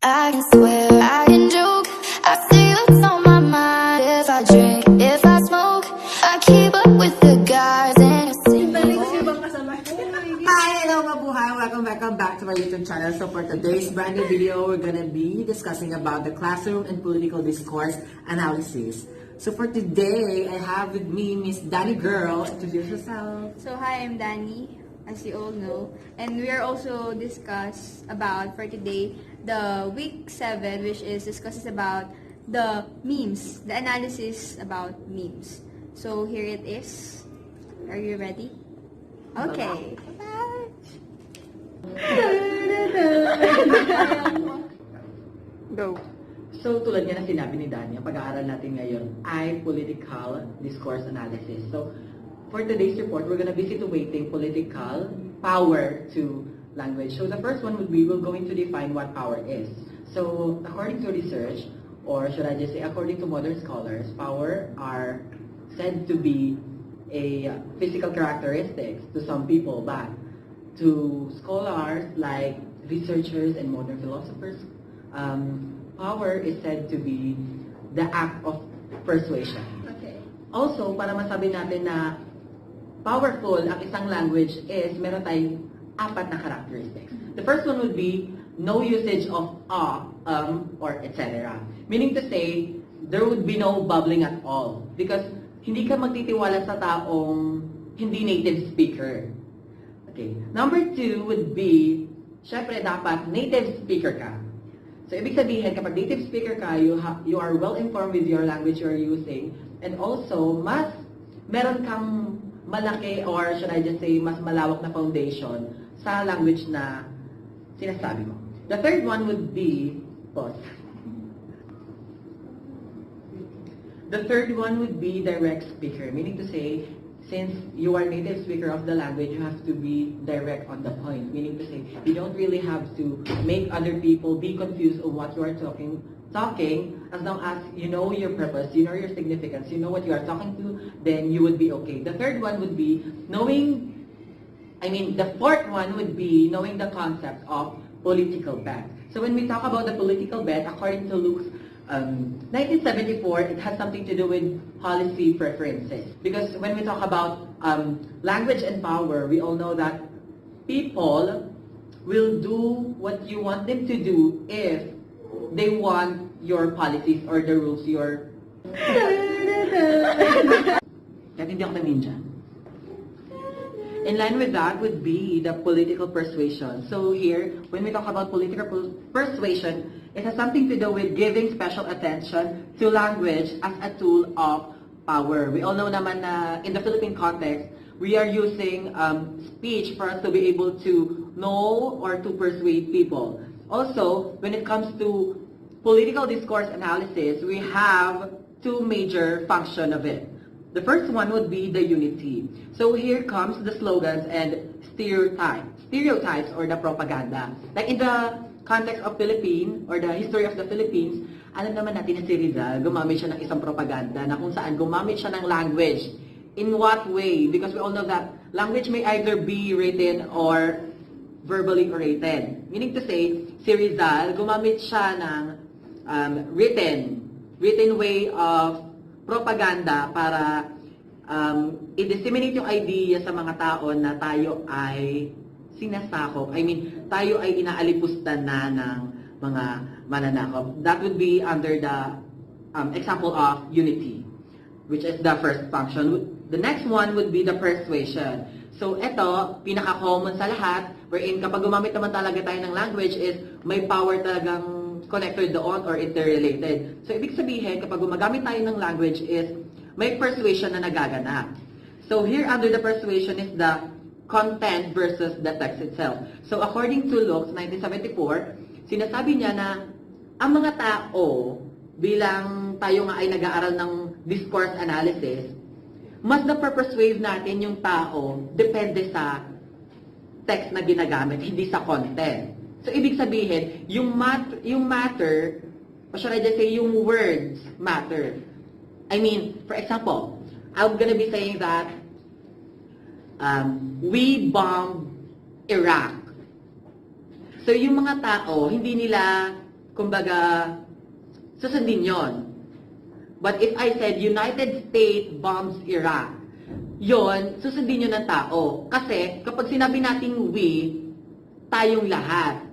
I can swear, I can joke. I say what's on my mind. If I drink, if I smoke, I keep up with the guys and you see me. Hi, hello mabuhay! Welcome back to our YouTube channel. So for today's brand new video, we're gonna be discussing about the classroom and political discourse analysis. So for today, I have with me Miss Danny Girl. Introduce yourself. So hi, I'm Danny, as you all know, and we are also discuss about for today the week 7, which discusses about the memes, the analysis about memes. So here it is. Are you ready? Okay. Go. So tulad nga na sinabi ni Danny, ang pag-aaral natin ngayon ay political discourse analysis. So for today's report, we're gonna be situating political power to language. So the first one would be, we're going to define what power is. So according to research, or should I just say according to modern scholars, power are said to be a physical characteristics to some people, but to scholars like researchers and modern philosophers, power is said to be the act of persuasion. Okay. Also, para masabi natin na powerful ang isang language is meron tayong 4 na characteristics. The first one would be no usage of or etc. Meaning to say, there would be no bubbling at all. Because hindi ka magtitiwala sa taong hindi native speaker. Okay. Number 2 would be, syempre dapat native speaker ka. So, ibig sabihin, kapag native speaker ka, you are well-informed with your language you are using. And also, mas meron kang malaki, or should I just say, mas malawak na foundation sa language na sinasabi mo. The third one would be, pause. The third one would be direct speaker, meaning to say, since you are native speaker of the language, you have to be direct on the point. Meaning to say, you don't really have to make other people be confused of what you are talking, as long as you know your purpose, you know your significance, you know what you are talking to, then you would be okay. The third one would be the fourth one would be knowing the concept of political bet. So when we talk about the political bet, according to Luke's 1974, it has something to do with policy preferences. Because when we talk about language and power, we all know that people will do what you want them to do if they want your policies or the rules you're... Kahit hindi ako na-ninja. In line with that would be the political persuasion. So here, when we talk about political persuasion, it has something to do with giving special attention to language as a tool of power. We all know naman na in the Philippine context, we are using speech for us to be able to know or to persuade people. Also, when it comes to political discourse analysis, we have 2 major functions of it. The first one would be the unity. So here comes the slogans and stereotypes or the propaganda. Like in the context of Philippines or the history of the Philippines, alam naman natin na si Rizal, gumamit siya ng isang propaganda na kung saan gumamit siya ng language. In what way? Because we all know that language may either be written or verbally orated. Meaning to say, si Rizal, gumamit siya ng written way of propaganda para i-disseminate yung idea sa mga tao na tayo ay sinasakop. Tayo ay inaalipustan na ng mga mananakop. That would be under the example of unity, which is the first function. The next one would be the persuasion. So ito, pinaka-common sa lahat, wherein kapag gumamit naman talaga tayo ng language is may power talagang connected doon or interrelated. So ibig sabihin, kapag gumagamit tayo ng language is may persuasion na nagaganap. So here under the persuasion is the content versus the text itself. So according to Luke's 1974, sinasabi niya na ang mga tao, bilang tayo nga ay nag-aaral ng discourse analysis, mas na-persuade natin yung tao depende sa text na ginagamit, hindi sa content. So ibig sabihin, yung matter, or should I just say, yung words matter. For example, I'm gonna be saying that we bombed Iraq. So yung mga tao, hindi nila kumbaga, susundin yon. But if I said, United States bombs Iraq, yon, susundin yun ng tao. Kasi, kapag sinabi nating we, tayong lahat.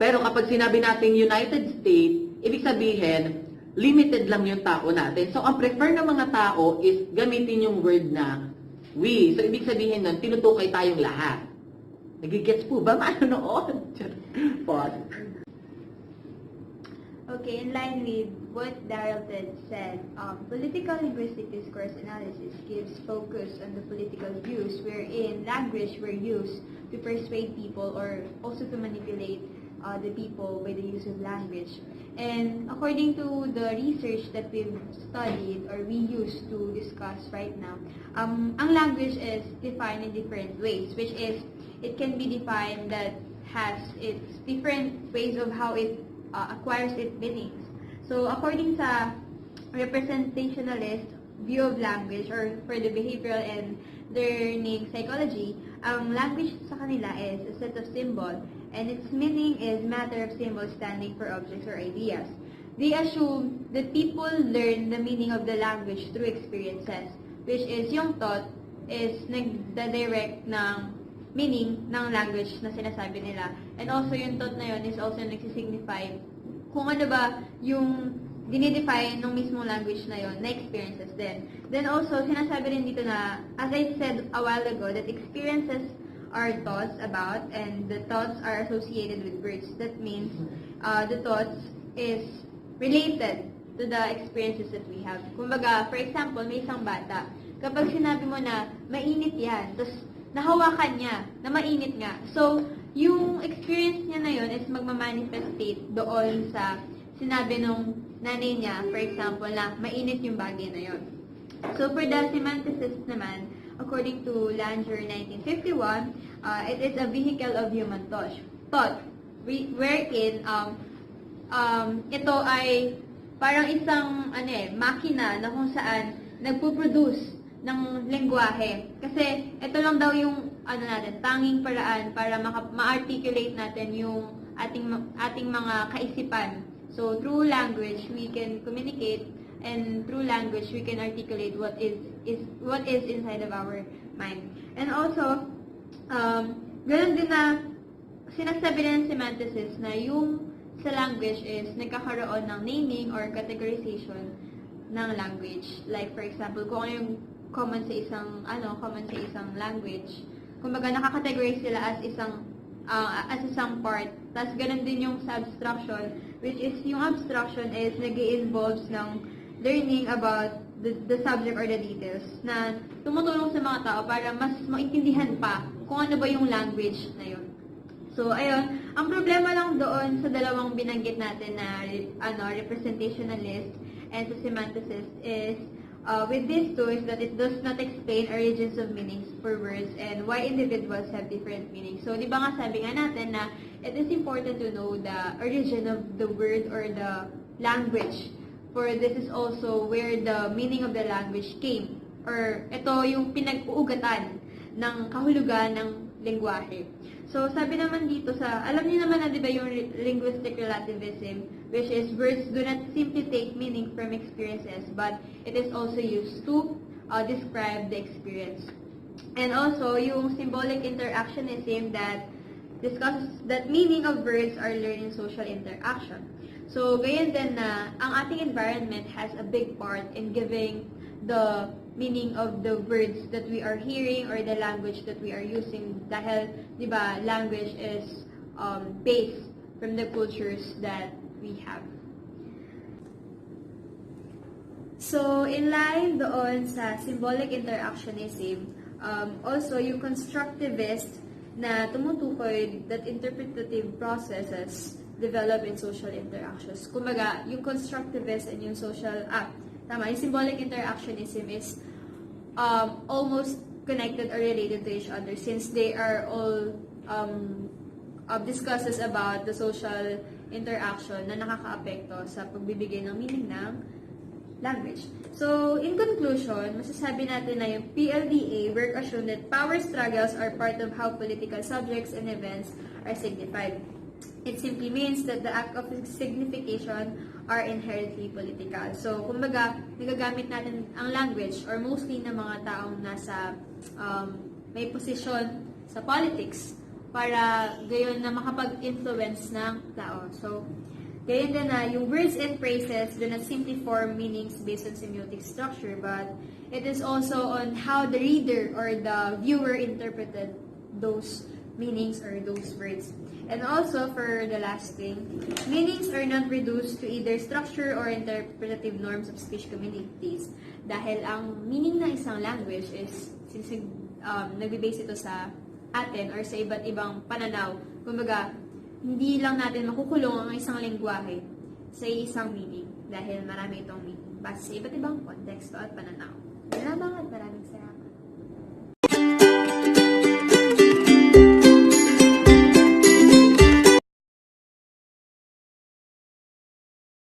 Pero kapag sinabi nating United States, ibig sabihin, limited lang yung tao natin. So, ang prefer ng mga tao is gamitin yung word na we. So, ibig sabihin nun, tinutukoy tayong lahat. Nagigets po ba? Manonood? Pause. Okay, in line with what Darrelton said, political linguistic discourse analysis gives focus on the political views wherein language were used to persuade people or also to manipulate the people by the use of language. And according to the research that we've studied or we use to discuss right now, ang language is defined in different ways, which is it can be defined that has its different ways of how it acquires its meanings. So according sa representationalist view of language or for the behavioral and learning psychology, ang language sa kanila is a set of symbol and its meaning is matter of symbols standing for objects or ideas. They assume that people learn the meaning of the language through experiences, which is yung thought is nagda-direct ng meaning ng language na sinasabi nila. And also, yung thought na yun is also nagsisignify kung ano ba yung dinidefine ng mismong language na yun, na experiences din. Then also, sinasabi rin dito na, as I said a while ago, that experiences are thoughts about and the thoughts are associated with words. That means the thoughts is related to the experiences that we have. Kumbaga, for example, may isang bata, kapag sinabi mo na mainit yan, tapos nahawakan niya, na mainit nga. So, yung experience niya na yun is magmamanifestate doon sa sinabi nung nanay niya, for example, na mainit yung bagay na yun. So, for the semanticist naman, according to Langer 1951, it is a vehicle of human thought, wherein ito ay parang isang makina na kung saan nagpo-produce ng lengguwahe. Kasi ito lang daw yung tanging paraan para ma-articulate natin yung ating mga kaisipan. So through language we can communicate and through language we can articulate what is inside of our mind. And also ganoon din na sinasabi ng semanticist na yung sa language is nagkakaroon ng naming or categorization ng language. Like for example, kung ano yung common sa isang language, kumbaga nakakategorize sila as isang part. Tapos ganun din yung sa abstraction, which is yung abstraction is nag-i-involves ng learning about the subject or the details na tumutulong sa mga tao para mas maintindihan pa kung ano ba yung language na yun. So, ayun, ang problema lang doon sa dalawang binanggit natin na representationalist and sa semanticist is with these two is that it does not explain origins of meanings for words and why individuals have different meanings. So, di ba nga sabi nga natin na it is important to know the origin of the word or the language. For this is also where the meaning of the language came. Or ito yung pinag-uugatan ng kahulugan ng lengguwahe. So, sabi naman dito alam niyo naman na di ba yung linguistic relativism, which is words do not simply take meaning from experiences, but it is also used to describe the experience. And also, yung symbolic interactionism that discusses that meaning of words are learned in social interaction. So, gayon din na ang ating environment has a big part in giving the meaning of the words that we are hearing or the language that we are using dahil, di ba, language is based from the cultures that we have. So, in line doon sa symbolic interactionism, also yung constructivist na tumutukoy that interpretative processes develop in social interactions. Kumbaga, yung constructivist and yung yung symbolic interactionism is almost connected or related to each other since they are all discusses about the social interaction na nakakaapekto sa pagbibigay ng meaning ng language. So, in conclusion, masasabi natin na yung PLDA work assume that power struggles are part of how political subjects and events are signified. It simply means that the act of signification are inherently political. So, kumbaga, nagagamit natin ang language or mostly ng mga taong nasa may posisyon sa politics para gayon na makapag-influence ng tao. So, gayon din na yung words and phrases do not simply form meanings based on semiotic structure, but it is also on how the reader or the viewer interpreted those meanings or those words. And also, for the last thing, meanings are not reduced to either structure or interpretative norms of speech communities. Dahil ang meaning ng isang language is nagbe-base ito sa atin or sa iba't ibang pananaw. Kumbaga, hindi lang natin makukulong ang isang lengguwahe sa isang meaning dahil marami itong meaning base sa iba't ibang konteksto at pananaw. Salamat at maraming salamat.